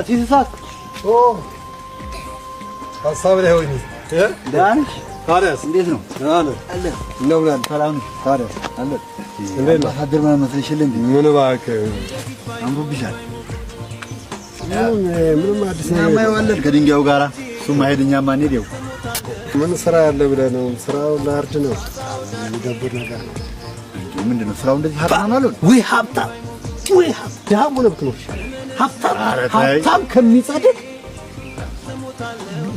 ሲሳክ ሀሳብ ላይ ሆኜ ዳንሽ ታዲያስ እንዴት ነው? አለ አለ ነው ብለን ሰላም ታዲያስ አለ እንዴት ነው? ሀገር ማለት መስለሽል እንዴ? ምን እባክህ አንቡብሻል። ምንም አዲስ ነገር ማይዋለል ከድንጋዩ ጋራ እሱ ማሄድኛ ማን ሄደው ምን ስራ ያለ ብለህ ነው? ስራው ላርድ ነው የሚደብር ነገር ነው። ምንድነው ስራው? እንደዚህ ሀብታም አለው ወይ ሀብታም ወይ ሀብታም ሆነ ብትኖር ሀብታም ከሚጸድቅ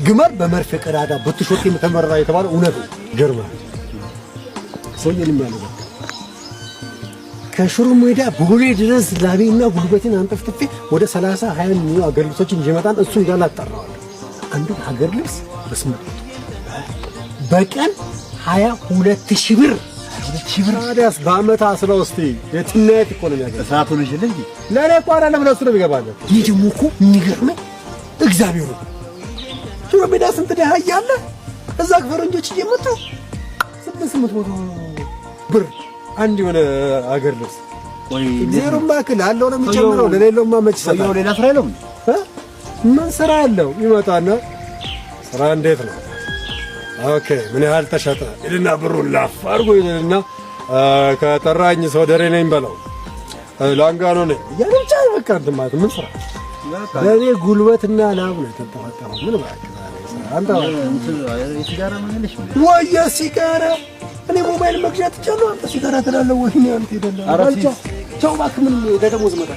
ግመል በመርፌ ቀዳዳ በትሾት የምተመራ የተባለ እውነት ነው። ገርማል ሰውዬን የሚያነጋ ከሽሮ ሜዳ ቦሌ ድረስ ላቤና ጉልበቴን አንጠፍጥፌ ወደ 30-20 የሚሆኑ አገልግሎቶችን ይመጣን እሱን ጋር ላጣራዋለሁ። አንዱ ሀገር ልብስ በስምንት በቀን 22,000 ብር 22,000 ብር ታዲያስ በአመት አስለው እስቲ የትናየት እኮ ነው የሚያገኝ ሰዓት ሆነሽ እንጂ ለኔ እኮ አይደለም ለሱ ነው የሚገባለው። ይህ ደግሞ እኮ የሚገርመኝ እግዚአብሔር ነው። ሽሮ ሜዳ ስንት ደሃ እያለ እዛ ፈረንጆች እየመጡ 800 ብር አንድ የሆነ አገር ልብስ ወይ ዜሮማ ክል አለው ነው የሚጨምረው። ለሌለውማ መች ሰው ሌላ ስራ የለውም። ምን ስራ አለው? ይመጣና ስራ እንዴት ነው? ኦኬ ምን ያህል ተሸጠ ይልና ብሩን ላፍ አድርጎ ይልና ከጠራኝ ሰው ደሬ ነኝ በለው ላንጋኖ ነኝ እያለ ብቻ በቃ እንትን ማለት ምን ስራ ለኔ ጉልበትና ላብ ነው የተጠፋጠረው። ምን ማለት አንተ ሲጋራ ማለሽ ወይ ሲጋራ እኔ ሞባይል መግዛት ይቻላል። አንተ ሲጋራ ትላለህ ወይ? አንተ ይደለ አራቻ ቻው እባክህ ምን ደደሞዝ መጣ